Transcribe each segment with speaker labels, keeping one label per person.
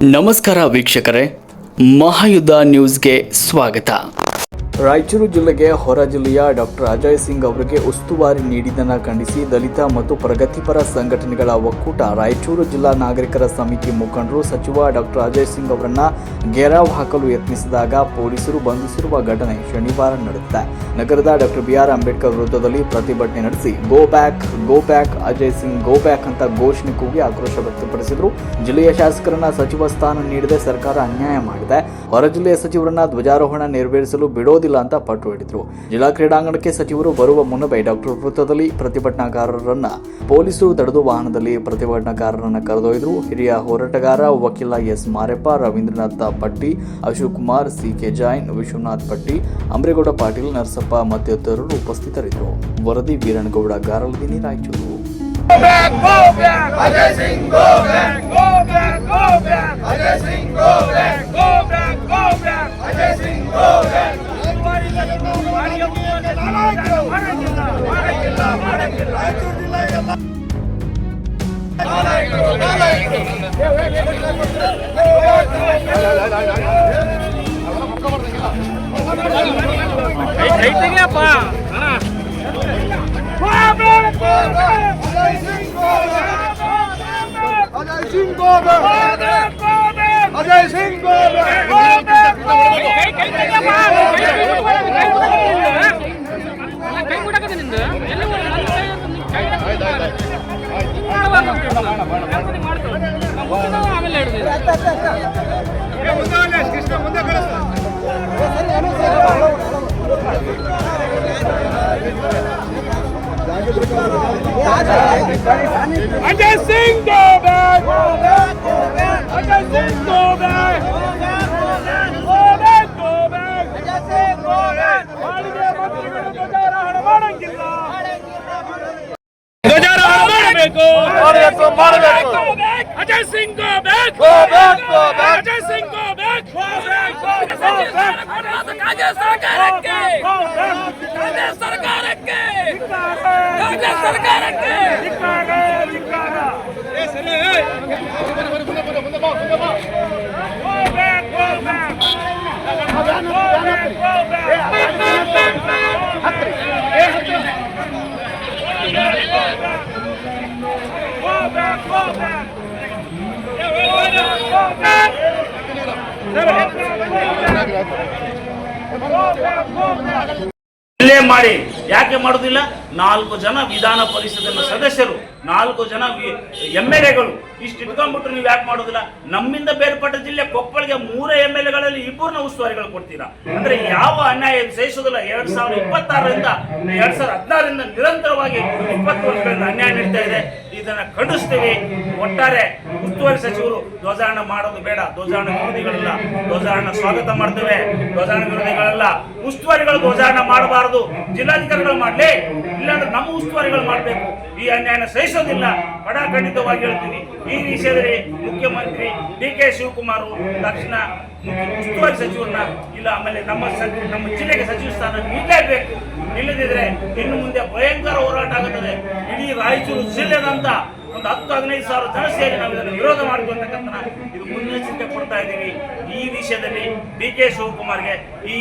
Speaker 1: ನಮಸ್ಕಾರ ವೀಕ್ಷಕರೇ, ಮಹಾಯುದ್ಧ ನ್ಯೂಸ್ಗೆ ಸ್ವಾಗತ. ರಾಯಚೂರು ಜಿಲ್ಲೆಗೆ ಹೊರ ಜಿಲ್ಲೆಯ ಡಾಕ್ಟರ್ ಅಜಯ್ ಸಿಂಗ್ ಅವರಿಗೆ ಉಸ್ತುವಾರಿ ನೀಡಿದ್ದನ್ನು ಖಂಡಿಸಿ ದಲಿತ ಮತ್ತು ಪ್ರಗತಿಪರ ಸಂಘಟನೆಗಳ ಒಕ್ಕೂಟ ರಾಯಚೂರು ಜಿಲ್ಲಾ ನಾಗರಿಕರ ಸಮಿತಿ ಮುಖಂಡರು ಸಚಿವ ಡಾಕ್ಟರ್ ಅಜಯ್ ಸಿಂಗ್ ಅವರನ್ನ ಘೇರಾವ್ ಹಾಕಲು ಯತ್ನಿಸಿದಾಗ ಪೊಲೀಸರು ಬಂಧಿಸಿರುವ ಘಟನೆ ಶನಿವಾರ ನಡೆದಿದೆ. ನಗರದ ಡಾಕ್ಟರ್ ಬಿಆರ್ ಅಂಬೇಡ್ಕರ್ ವೃತ್ತದಲ್ಲಿ ಪ್ರತಿಭಟನೆ ನಡೆಸಿ go back Ajay Singh go back ಅಂತ ಘೋಷಣೆ ಕೂಗಿ ಆಕ್ರೋಶ ವ್ಯಕ್ತಪಡಿಸಿದರು. ಜಿಲ್ಲೆಯ ಶಾಸಕರನ್ನ ಸಚಿವ ಸ್ಥಾನ ನೀಡದೆ ಸರ್ಕಾರ ಅನ್ಯಾಯ ಮಾಡಿದೆ, ಹೊರ ಜಿಲ್ಲೆಯ ಸಚಿವರನ್ನ ಧ್ವಜಾರೋಹಣ ನೆರವೇರಿಸಲು ಬಿಡೋದಿಲ್ಲ ಅಂತ ಪಟ್ಟು ಹಿಡಿದರು. ಜಿಲ್ಲಾ ಕ್ರೀಡಾಂಗಣಕ್ಕೆ ಸಚಿವರು ಬರುವ ಮುನ್ನವೇ ಡಾಕ್ಟರ್ ವೃತ್ತದಲ್ಲಿ ಪ್ರತಿಭಟನಾಕಾರರನ್ನ ಪೊಲೀಸರು ತಡೆದು ವಾಹನದಲ್ಲಿ ಪ್ರತಿಭಟನಾಕಾರರನ್ನ ಕರೆದೊಯ್ದರು. ಹಿರಿಯ ಹೋರಾಟಗಾರ ವಕೀಲ ಎಸ್ ಮಾರೆಪ್ಪ, ರವೀಂದ್ರನಾಥ ಪಟ್ಟಿ, ಅಶೋಕ್ ಕುಮಾರ್, ಸಿ.ಕೆ. ಜೈನ್, ವಿಶ್ವನಾಥ್ ಪಟ್ಟಿ, ಅಂಬ್ರೇಗೌಡ ಪಾಟೀಲ್, ನರಸಪ್ಪ ಮತ್ತಿತರರು ಉಪಸ್ಥಿತರಿದ್ದರು. ವರದಿ Veerannagowda, ಗಾರಲದಿನಿ, Raichur.
Speaker 2: Ajay Singh go back! Ajay Singh go back! Go back! Ajay Singh go back! ಮಾಳಿಗೆ ಮಂತ್ರಿಗಳು ಧ್ವಜಾರೋಹಣ ಮಾಡಂಗಿಲ್ಲ. ಧ್ವಜಾರೋಹಣ ಮಾಡಬೇಕು. Ajay Singh go back! Ajay Singh go back! Congress ಸರ್ಕಾರಕ್ಕೆ! ಕಾಂಗ್ರೆಸ್ ಸರ್ಕಾರಕ್ಕೆ! ಕಾಂಗ್ರೆಸ್ ಸರ್ಕಾರಕ್ಕೆ!
Speaker 3: ಇಲ್ಲೇ ಮಾಡಿ ಯಾಕೆ ಮಾಡುವುದಿಲ್ಲ? 4 ಜನ ವಿಧಾನ ಪರಿಷತ್ತಿನ ಸದಸ್ಯರು, 4 ಜನ MLAಗಳು ಇಷ್ಟು ಇಟ್ಕೊಂಡ್ಬಿಟ್ರು, ನೀವು ಯಾಕೆ ಮಾಡುವುದಿಲ್ಲ? ನಮ್ಮಿಂದ ಬೇರ್ಪಟ್ಟ ಜಿಲ್ಲೆ ಕೊಪ್ಪಳಿಗೆ 3 MLAಗಳಲ್ಲಿ 2 ಉಸ್ತುವಾರಿಗಳು ಕೊಡ್ತೀರಾ ಅಂದ್ರೆ ಯಾವ ಅನ್ಯಾಯ ಸಹಿಸುವುದಿಲ್ಲ. 2026ರಿಂದ 2016ರಿಂದ ನಿರಂತರವಾಗಿ 20 ವರ್ಷಗಳಿಂದ ಅನ್ಯಾಯ ನಡೀತಾ ಇದೆ. ಇದನ್ನ ಖಂಡಿಸ್ತೀವಿ. ಒಟ್ಟಾರೆ ಉಸ್ತುವಾರಿ ಸಚಿವರು ಧ್ವಜಾರೋಹಣ ಮಾಡೋದು ಬೇಡ. ಧ್ವಜಾರೋಹಣ ವಿರೋಧಿಗಳಲ್ಲ, ಧ್ವಜಾರೋಹಣ ಸ್ವಾಗತ ಮಾಡ್ತೇವೆ. ಧ್ವಜಾರೋಹಣ ವಿರೋಧಿಗಳಲ್ಲ, ಉಸ್ತುವಾರಿಗಳು ಧ್ವಜಾರೋಹಣ ಮಾಡಬಾರದು. ಜಿಲ್ಲಾಧಿಕಾರಿಗಳು ಮಾಡಲಿ, ಇಲ್ಲಾಂದ್ರೆ ನಮ್ಮ ಉಸ್ತುವಾರಿಗಳು ಮಾಡಬೇಕು. ಈ ಅನ್ಯಾಯನ ಸಹಿಸೋದಿಲ್ಲ, ಖಂಡಿತವಾಗಿ ಹೇಳ್ತೀವಿ. ಈ ವಿಷಯದಲ್ಲಿ ಮುಖ್ಯಮಂತ್ರಿ ಡಿ.ಕೆ. ಶಿವಕುಮಾರ್ ತಕ್ಷಣ ಉಸ್ತುವಾರಿ ಸಚಿವರನ್ನ ಇಲ್ಲ, ಆಮೇಲೆ ನಮ್ಮ ಜಿಲ್ಲೆಗೆ ಸಚಿವ ಸ್ಥಾನ ನೀಡಲೇಬೇಕು. ಇಲ್ಲದಿದ್ರೆ ಇನ್ನು ಮುಂದೆ ಭಯಂಕರ ಹೋರಾಟ ಆಗುತ್ತದೆ. ಇಡೀ ರಾಯಚೂರು ಜಿಲ್ಲೆದಂತ ಒಂದು 10-15 ಸಾವಿರ ಜನ ಸೇರಿ ನಾವು ಇದನ್ನು ವಿರೋಧ ಮಾಡ್ತೀವಿ ಅಂತಕ್ಕಂಥ ಇದು ಮುನ್ನೆಚ್ಚರಿಕೆ ಕೊಡ್ತಾ ಇದ್ದೀವಿ. ಈ ವಿಷಯದಲ್ಲಿ ಡಿ.ಕೆ. ಶಿವಕುಮಾರ್ಗೆ ಈ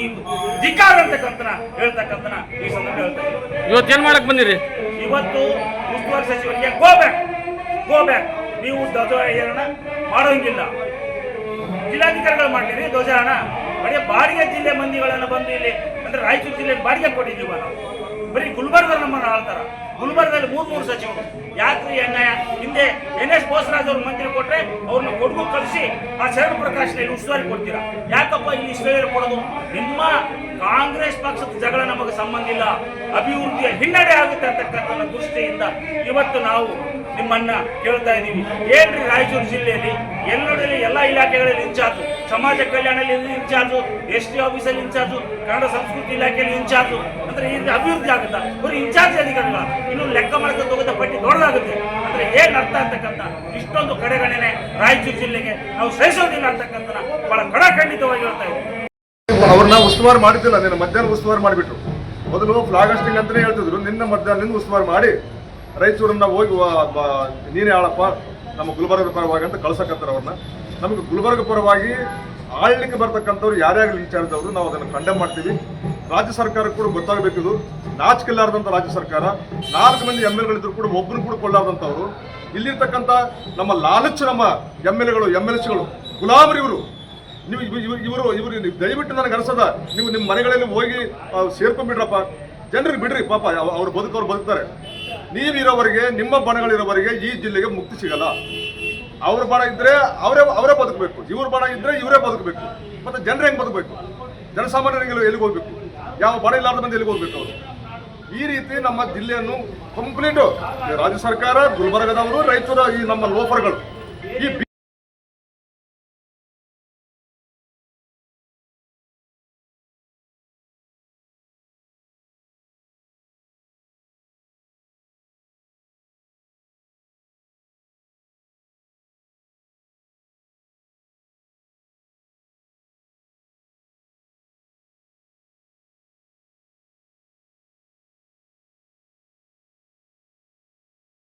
Speaker 3: ಧಿಕ್ಕಾರ ಅಂತಕ್ಕಂಥ ಹೇಳ್ತಕ್ಕಂಥ ಈ ಸಂದರ್ಭ ಹೇಳ್ತಾ ಇದ್ದೀವಿ.
Speaker 2: ಇವತ್ತೇನ್ ಮಾಡಕ್ ಬಂದಿರಿ?
Speaker 3: ಇವತ್ತು ಉಸ್ತುವಾರಿ ಸಚಿವರಿಗೆ ಗೋ ಬ್ಯಾಕ್, ನೀವು ಧ್ವಜಾರೋಹಣ ಮಾಡೋಂಗಿಲ್ಲ. ಜಿಲ್ಲಾಧಿಕಾರಿಗಳು ಮಾಡ್ತೀರಿ ಧ್ವಜಾರೋಹಣ. ಬರೀ ಬಾಡಿಗೆ ಜಿಲ್ಲೆ ಮಂದಿಗಳನ್ನ ಬಂದು ಇಲ್ಲಿ ಅಂದ್ರೆ ರಾಯಚೂರು ಜಿಲ್ಲೆ ಬಾಡಿಗೆ ಕೊಟ್ಟಿದ್ದೀವ ನಾವು. ಬರೀ ಗುಲ್ಬರ್ಗ ನಮ್ಮನ್ನು ಆಳ್ತಾರ. ಗುಲ್ಬರ್ಗದಲ್ಲಿ 3 ಸಚಿವರು. ಯಾಕ್ರಿ ಅನ್ಯಾಯ? ಹಿಂದೆ NS ಬೋಸರಾಜ್ ಅವರು ಮಂತ್ರಿ ಕೊಟ್ರೆ ಅವ್ರನ್ನ ಕೊಡಗು ಕಳಿಸಿ ಆ ಶರಣ ಪ್ರಕಾಶ್ ಉಸ್ತುವಾರಿ ಕೊಡ್ತೀರಾ? ಯಾಕಪ್ಪ ಇಲ್ಲಿ ಇಷ್ಟೇ ಕೊಡೋದು? ನಿಮ್ಮ ಕಾಂಗ್ರೆಸ್ ಪಕ್ಷದ ಜಗಳ ನಮಗೆ ಸಂಬಂಧ ಇಲ್ಲ. ಅಭಿವೃದ್ಧಿಯ ಹಿನ್ನಡೆ ಆಗುತ್ತೆ ಅಂತಕ್ಕಂಥ ದೃಷ್ಟಿಯಿಂದ ಇವತ್ತು ನಾವು ನಿಮ್ಮನ್ನ ಕೇಳ್ತಾ ಇದ್ದೀವಿ. ಏನ್ರಿ ರಾಯಚೂರು ಜಿಲ್ಲೆಯಲ್ಲಿ ಎಲ್ಲೆಡೆ ಎಲ್ಲ ಇಲಾಖೆಗಳಲ್ಲಿ ಇನ್ಚಾರ್ಜು, ಸಮಾಜ ಕಲ್ಯಾಣದಲ್ಲಿ ಇನ್ಚಾರ್ಜು, ST ಆಫೀಸಲ್ಲಿ ಇನ್ಚಾರ್ಜು, ಕನ್ನಡ ಸಂಸ್ಕೃತಿ ಇಲಾಖೆಯಲ್ಲಿ ಇನ್ಚಾರ್ಜು. ಅಂದ್ರೆ ಇದು ಅಭಿವೃದ್ಧಿ ಆಗುತ್ತಾ? ಬರೀ ಇನ್ಚಾರ್ಜ್ ಅಧಿಕಾರಿಗಳ ಇನ್ನು ಲೆಕ್ಕ ಮಾಡ್ಕೊಂಡು ಹೋಗೋದ ಪಟ್ಟಿ ದೊಡ್ಡದಾಗುತ್ತೆ. ಅಂದ್ರೆ ಏನ್ ಅರ್ಥ ಅಂತಕ್ಕಂಥ ಇಷ್ಟೊಂದು ಕಡೆಗಣನೆ ರಾಯಚೂರು ಜಿಲ್ಲೆಗೆ ನಾವು ಸಹಿಸೋದಿಲ್ಲ ಅಂತಕ್ಕಂಥ ಬಹಳ ಖಂಡಿತವಾಗಿ ಹೇಳ್ತಾ ಇದ್ದೀವಿ.
Speaker 4: ಅವ್ರನ್ನ ಉಸ್ತುವಾರಿ ಮಾಡಿದ್ದಿಲ್ಲ, ನಿನ್ನ ಮಧ್ಯಾಹ್ನ ಉಸ್ತುವಾರಿ ಮಾಡಿಬಿಟ್ರು. ಮೊದಲು ಫ್ಲಾಗ್ ಹಾಸ್ಟಿಂಗ್ ಅಂತಲೇ ಹೇಳ್ತಿದ್ರು, ನಿನ್ನ ಮಧ್ಯಾಹ್ನದಿಂದ ಉಸ್ತುವಾರಿ ಮಾಡಿ ರಾಯಚೂರನ್ನ ಹೋಗಿ ನೀನೇ ಆಳಪ್ಪ ನಮ್ಮ ಗುಲ್ಬರ್ಗದ ಪರವಾಗಿ ಅಂತ ಕಳ್ಸಕತ್ತಾರ ಅವ್ರನ್ನ. ನಮಗೆ ಗುಲ್ಬರ್ಗ ಪರವಾಗಿ ಆಳ್ಲಿಕ್ಕೆ ಬರ್ತಕ್ಕಂಥವ್ರು ಯಾರೇ ಆಗಲಿ ಇನ್ಚಾರ್ಜ್ ಅವರು ನಾವು ಅದನ್ನು ಕಂಡೆಮ್ ಮಾಡ್ತೀವಿ. ರಾಜ್ಯ ಸರ್ಕಾರಕ್ಕೆ ಕೂಡ ಗೊತ್ತಾಗಬೇಕಿದು, ನಾಚಿಕೆಲ್ಲಾರ್ದಂಥ ರಾಜ್ಯ ಸರ್ಕಾರ. 4 ಮಂದಿ MLAಗಳಿದ್ರು ಕೂಡ ಒಬ್ಬರು ಕೂಡ ಕೊಳ್ಳಾರ್ದಂಥವ್ರು. ಇಲ್ಲಿರ್ತಕ್ಕಂಥ ನಮ್ಮ ಲಾಲಚ್ಚು ನಮ್ಮ MLAಗಳು ಗುಲಾಮರು ಇವರು. ನೀವು ಇವರು ದಯವಿಟ್ಟು ನನಗೆ ಅನಿಸದ, ನೀವು ನಿಮ್ಮ ಮನೆಗಳಲ್ಲಿ ಹೋಗಿ ಸೇರ್ಕೊಂಡ್ಬಿಡ್ರಪ್ಪ, ಜನರಿಗೆ ಬಿಡ್ರಿ, ಪಾಪ ಅವ್ರು ಬದುಕ್ತಾರೆ. ನೀವಿರೋವರೆಗೆ, ನಿಮ್ಮ ಬಣಗಳಿರೋವರೆಗೆ ಈ ಜಿಲ್ಲೆಗೆ ಮುಕ್ತಿ ಸಿಗಲ್ಲ. ಅವ್ರ ಬಣ ಇದ್ರೆ ಅವರೇ ಬದುಕಬೇಕು, ಇವ್ರ ಬಣ ಇದ್ರೆ ಇವರೇ ಬದುಕಬೇಕು. ಮತ್ತೆ ಜನರು ಹೆಂಗೆ ಬದುಕಬೇಕು? ಜನಸಾಮಾನ್ಯರಿಗೆ ಎಲ್ಲಿಗೆ ಹೋಗ್ಬೇಕು? ಯಾವ ಬಣ ಇಲ್ಲಾರ್ದ ಮಂದಿ ಎಲ್ಲಿಗೆ ಹೋಗ್ಬೇಕು ಅವರು? ಈ ರೀತಿ ನಮ್ಮ ಜಿಲ್ಲೆಯನ್ನು ಕಂಪ್ಲೀಟು ರಾಜ್ಯ ಸರ್ಕಾರ, ಗುಲ್ಬರ್ಗದವರು, ರೈತರು, ಈ ನಮ್ಮ ಲೋಫರ್ಗಳು